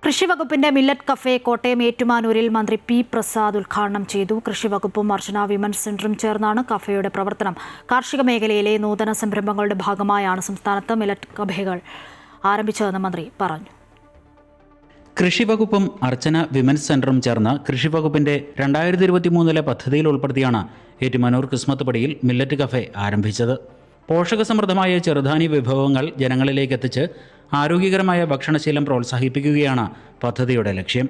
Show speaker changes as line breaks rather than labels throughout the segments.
കൃഷിവകുപ്പിന്റെ millet cafe Kottayam ഏറ്റുമാനൂരിൽ മന്ത്രി P Prasad ഉദ്ഘാടനം ചെയ്തു. കൃഷിവകുപ്പും അർച്ചന വിമൻസ് സെന്ററും ചേർന്നാണ് കഫേയുടെ പ്രവർത്തനം. കാർഷിക മേഖലയിലെ നൂതന സംരംഭങ്ങളുടെ ഭാഗമായാണ് സംസ്ഥാനത്ത് മില്ലറ്റ് കഫേകൾ ആരംഭിച്ചതെന്ന് മന്ത്രി പറഞ്ഞു.
കൃഷിവകുപ്പും അർച്ചന വിമൻസ് സെന്ററും ചേർന്ന് കൃഷിവകുപ്പിന്റെ 2023 പദ്ധതിയിൽ ഉൾപ്പെടുത്തിയാണ് ഏറ്റുമാനൂർ കിസ്മത്ത് പടിയിൽ മില്ലറ്റ് കഫേ ആരംഭിച്ചത്. പോഷകസമൃദ്ധമായ ചെറുധാന്യ വിഭവങ്ങൾ ജനങ്ങളിലേക്ക് എത്തിച്ച് ആരോഗ്യകരമായ ഭക്ഷണശീലം പ്രോത്സാഹിപ്പിക്കുകയാണ് പദ്ധതിയുടെ ലക്ഷ്യം.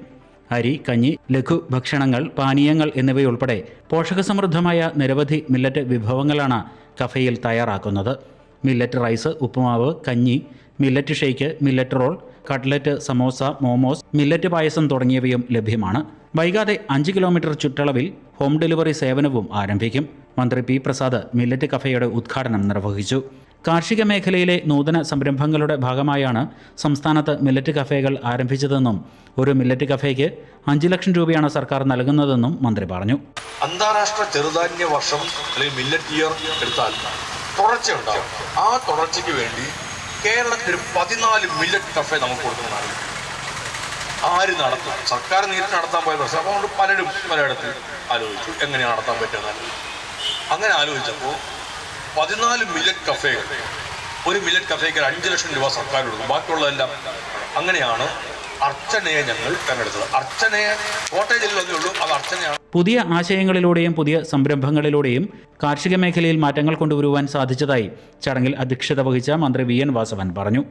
അരി, കഞ്ഞി, ലഘു ഭക്ഷണങ്ങൾ, പാനീയങ്ങൾ എന്നിവയുൾപ്പെടെ പോഷകസമൃദ്ധമായ നിരവധി മില്ലറ്റ് വിഭവങ്ങളാണ് കഫേയിൽ തയ്യാറാക്കുന്നത്. മില്ലറ്റ് റൈസ്, ഉപ്പുമാവ്, കഞ്ഞി, millet shake, millet roll, cutlet, samosa, momos, millet പായസം തുടങ്ങിയവയും ലഭ്യമാണ്. വൈകാതെ 5 കിലോമീറ്റർ ചുറ്റളവിൽ ഹോം ഡെലിവറി സേവനവും ആരംഭിക്കും. മന്ത്രി പി പ്രസാദ് മില്ലറ്റ് കഫേയുടെ ഉദ്ഘാടനം നിർവഹിച്ചു. കാർഷിക മേഖലയിലെ നൂതന സംരംഭങ്ങളുടെ ഭാഗമായാണ് സംസ്ഥാനത്ത് മില്ലറ്റ് കഫേകൾ ആരംഭിച്ചതെന്നും ഒരു മില്ലറ്റ് കഫേക്ക് 5 ലക്ഷം രൂപയാണ് സർക്കാർ നൽകുന്നതെന്നും മന്ത്രി പറഞ്ഞു.
അന്താരാഷ്ട്ര ചെറുധാന്യ വർഷം അല്ലെങ്കിൽ മില്ലറ്റ് ഇയർ എടുത്താൽ തുടർച്ചയുണ്ടാവും. ആ തുടർച്ചയ്ക്ക് വേണ്ടി കേരളത്തിൽ 14 മില്ലറ്റ് കഫേ നമുക്ക് കൊടുക്കുന്നതാണ്. ആര് നടത്തും? സർക്കാർ നേരിട്ട് നടത്താൻ പോയ പ്രശ്നം. അപ്പോൾ അതുകൊണ്ട് പലരും പലയിടത്ത് ആലോചിച്ചു എങ്ങനെയാണ് നടത്താൻ പറ്റുന്നത്. അങ്ങനെ ആലോചിച്ചപ്പോൾ 14 മില്ലറ്റ് കഫേകൾ, ഒരു മില്ലറ്റ് കഫേക്ക് 5 ലക്ഷം രൂപ സർക്കാർ കൊടുക്കും. ബാക്കിയുള്ളതെല്ലാം അങ്ങനെയാണ് അർച്ചനയെ ഞങ്ങൾ തെരഞ്ഞെടുത്തത്. അർച്ചനയെ കോട്ടയം ജില്ലയിലേ ഉള്ളൂ, അത് അർച്ചനയാണ്.
പുതിയ ആശയങ്ങളിലൂടെയും പുതിയ സംരംഭങ്ങളിലൂടെയും കാർഷിക മേഖലയിൽ മാറ്റങ്ങൾ കൊണ്ടുവരുവാൻ സാധിച്ചതായി ചടങ്ങിൽ അധ്യക്ഷത വഹിച്ച മന്ത്രി വി.എൻ. വാസവൻ പറഞ്ഞു.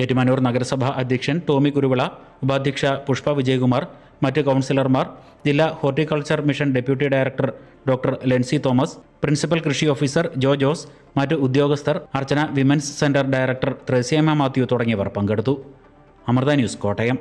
ഏറ്റുമാനൂർ നഗരസഭാ അധ്യക്ഷൻ ടോമി കുരുവിള, ഉപാധ്യക്ഷ പുഷ്പ വിജയകുമാർ, മറ്റ് കൗൺസിലർമാർ, ജില്ലാ horticulture mission deputy director doctor Lency Thomas, principal കൃഷി ഓഫീസർ ജോ ജോസ്, മറ്റ് ഉദ്യോഗസ്ഥർ, Archana women's centre director Thresiamma Mathew തുടങ്ങിയവർ പങ്കെടുത്തു. അമൃത ന്യൂസ്, കോട്ടയം.